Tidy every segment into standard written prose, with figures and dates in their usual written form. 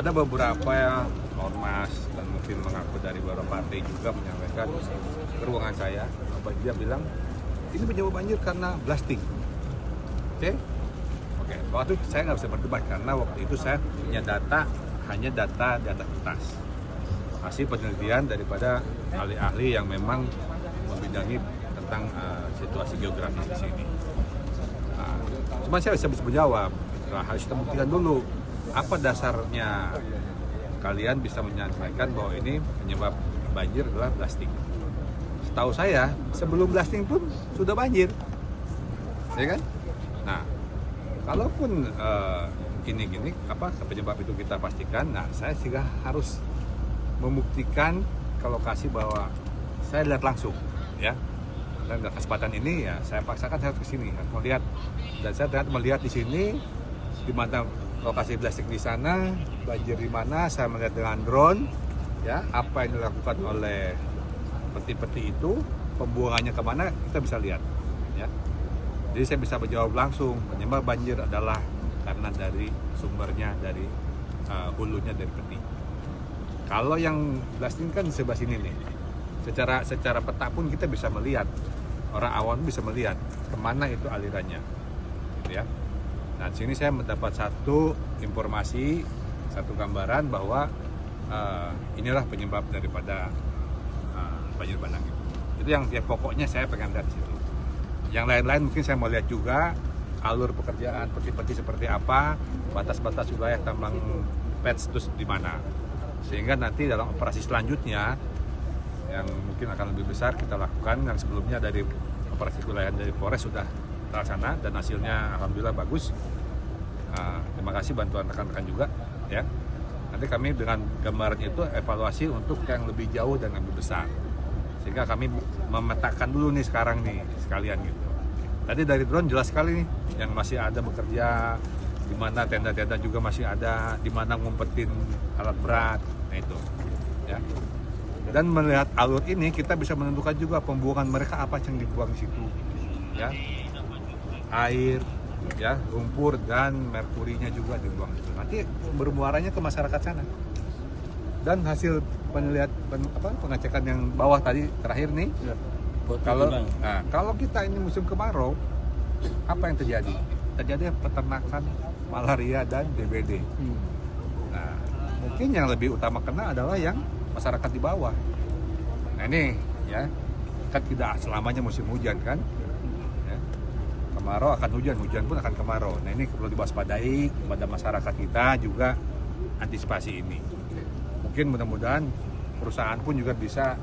ada beberapa ormas dan mungkin mengaku dari beberapa partai juga menyampaikan ke ruangan saya, dia bilang ini penyebab banjir karena blasting. Oke, waktu itu saya nggak bisa berdebat karena waktu itu saya punya data hanya data kertas, hasil penelitian daripada ahli-ahli yang memang membidangi tentang situasi geografis di sini. Cuma saya bisa menjawab, harus kita buktikan dulu apa dasarnya kalian bisa menyampaikan bahwa ini penyebab banjir adalah blasting. Setahu saya sebelum blasting pun sudah banjir, ya kan? Nah, kalaupun gini apa penyebab itu kita pastikan, nah saya juga harus membuktikan ke lokasi bahwa saya lihat langsung, ya. Dan kesempatan ini ya saya paksakan saya harus ke sini, harus melihat. Dan saya ternyata melihat di sini di mana lokasi blasting di sana, banjir di mana, saya melihat dengan drone, ya apa yang dilakukan oleh peti-peti itu, pembuangannya kemana kita bisa lihat, ya. Jadi saya bisa menjawab langsung penyebab banjir adalah karena dari sumbernya dari hulunya dari peti. Kalau yang blasting kan di sebelah sini nih, secara peta pun kita bisa melihat, orang awam bisa melihat kemana itu alirannya, ya. Nah, di sini saya mendapat satu informasi, satu gambaran bahwa inilah penyebab daripada banjir bandang itu. Itu yang pokoknya saya pengen lihat di situ. Yang lain-lain mungkin saya mau lihat juga alur pekerjaan peti-peti seperti apa, batas-batas wilayah tambang pets itu di mana. Sehingga nanti dalam operasi selanjutnya yang mungkin akan lebih besar kita lakukan, yang sebelumnya dari operasi wilayah dari Polres sudah terlaksana dan hasilnya alhamdulillah bagus. Terima kasih bantuan rekan-rekan juga, ya. Nanti kami dengan gambaran itu evaluasi untuk yang lebih jauh dan lebih besar. Sehingga kami memetakan dulu nih sekarang nih sekalian gitu. Tadi dari drone jelas sekali nih yang masih ada bekerja, di mana tenda-tenda juga masih ada, di mana ngumpetin alat berat, nah itu, ya. Dan melihat alur ini kita bisa menentukan juga pembuangan mereka apa yang dibuang di situ, ya. Air, ya, lumpur dan merkurinya juga dibuang itu. Nanti bermuaranya ke masyarakat sana. Dan hasil pengecekan yang bawah tadi terakhir nih, ya. Kalau kita ini musim kemarau, apa yang terjadi? Terjadi peternakan malaria dan DBD. Nah, mungkin yang lebih utama kena adalah yang masyarakat di bawah. Nah ini, ya, kan tidak selamanya musim hujan kan? Ya. Kemarau akan hujan, hujan pun akan kemarau. Nah ini perlu diwaspadai kepada masyarakat kita juga antisipasi ini. Mungkin mudah-mudahan perusahaan pun juga bisa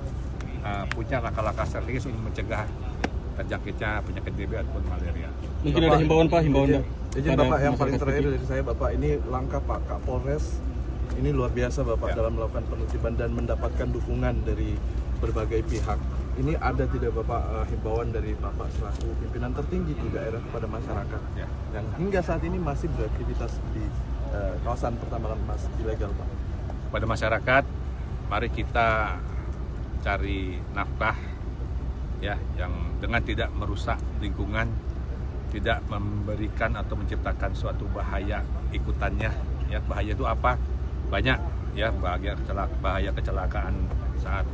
punya langkah-langkah strategis untuk mencegah terjangkitnya penyakit DBD ataupun malaria. Mungkin ada himbauan Pak, Izin Bapak, yang paling terakhir dari saya Bapak, ini langkah Pak Kapolres ini luar biasa Bapak, ya, dalam melakukan penertiban dan mendapatkan dukungan dari berbagai pihak. Ini ada tidak Bapak himbauan dari Bapak selaku pimpinan tertinggi di daerah kepada masyarakat, ya, yang hingga saat ini masih beraktivitas di kawasan pertambangan emas ilegal Pak? Pada masyarakat, mari kita cari nafkah, ya, yang dengan tidak merusak lingkungan, tidak memberikan atau menciptakan suatu bahaya ikutannya, ya. Bahaya itu apa? Banyak, ya, bahaya kecelakaan saat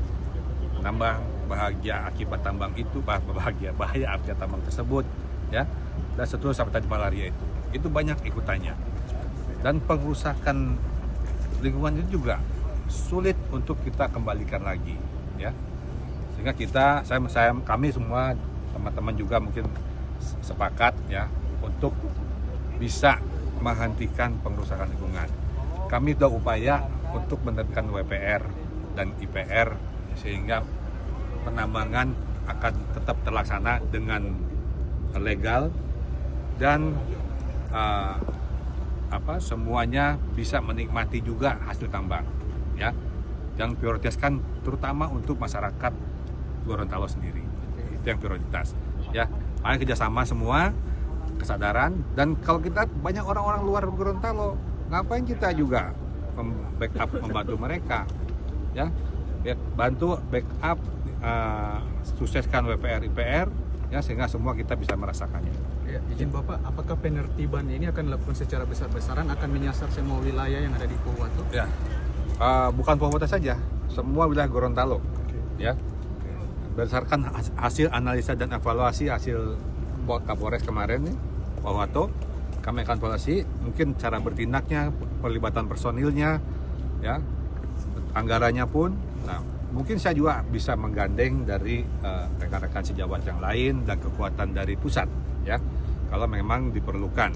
menambang, bahaya akibat tambang itu, bahaya akibat tambang tersebut, ya, dan seterusnya sampai tadi malaria itu banyak ikutannya. Dan pengrusakan lingkungan itu juga sulit untuk kita kembalikan lagi, ya. Sehingga kami semua teman-teman juga mungkin sepakat, ya, untuk bisa menghentikan pengrusakan lingkungan. Kami sudah upaya untuk menerbitkan WPR dan IPR sehingga penambangan akan tetap terlaksana dengan legal dan semuanya bisa menikmati juga hasil tambang, ya. Yang prioritaskan terutama untuk masyarakat Gorontalo sendiri, itu yang prioritas, ya. Mari kerjasama semua, kesadaran, dan kalau kita banyak orang-orang luar Gorontalo, ngapain kita juga backup membantu mereka, ya, bantu backup sukseskan WPR IPR, ya, sehingga semua kita bisa merasakannya. Ya, izin Bapak, apakah penertiban ini akan dilakukan secara besar-besaran, akan menyasar semua wilayah yang ada di Pohuwato? Ya, bukan Pohuwato saja, semua wilayah Gorontalo, ya. Berdasarkan hasil analisa dan evaluasi hasil Kapolres kemarin nih, Pohuwato, kami akan evaluasi mungkin cara bertindaknya, perlibatan personilnya, ya, anggarannya pun. Nah, mungkin saya juga bisa menggandeng dari rekan-rekan sejawat yang lain dan kekuatan dari pusat, ya, kalau memang diperlukan.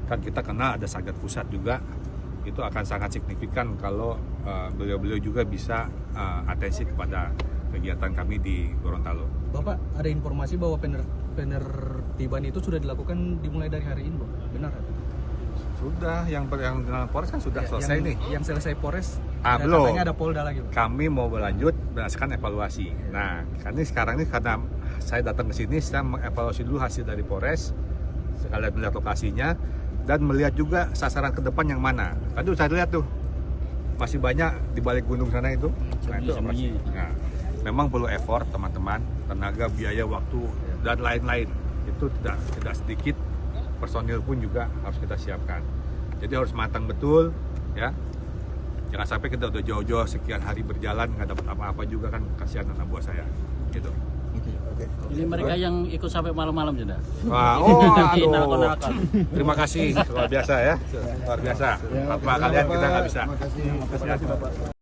Kan kita kenal ada Satgas Pusat juga, itu akan sangat signifikan kalau beliau-beliau juga bisa atensi kepada kegiatan kami di Gorontalo. Bapak, ada informasi bahwa penertiban itu sudah dilakukan dimulai dari hari ini, Bapak. Benar? Sudah, yang dengan Polres kan sudah selesai nih. Yang selesai Polres, Belum. katanya ada Polda lagi, Pak. Kami mau berlanjut berdasarkan evaluasi. Nah, sekarang ini karena saya datang ke sini, saya mengevaluasi dulu hasil dari Polres, sekalian melihat lokasinya, dan melihat juga sasaran ke depan yang mana. Tadi saya lihat tuh, masih banyak di balik gunung sana itu. Nah, itu operasi. Nah, memang perlu effort teman-teman, tenaga, biaya, waktu, dan lain-lain. Itu tidak sedikit. Personil pun juga harus kita siapkan. Jadi harus matang betul, ya. Jangan sampai kita udah jauh-jauh sekian hari berjalan nggak dapat apa-apa juga, kan kasihan anak buah saya. Gitu. Ini mereka yang ikut sampai malam-malam sudah. Aduh. Terima kasih, luar biasa ya. Luar biasa. Tanpa kalian kita nggak bisa. Terima kasih Bapak.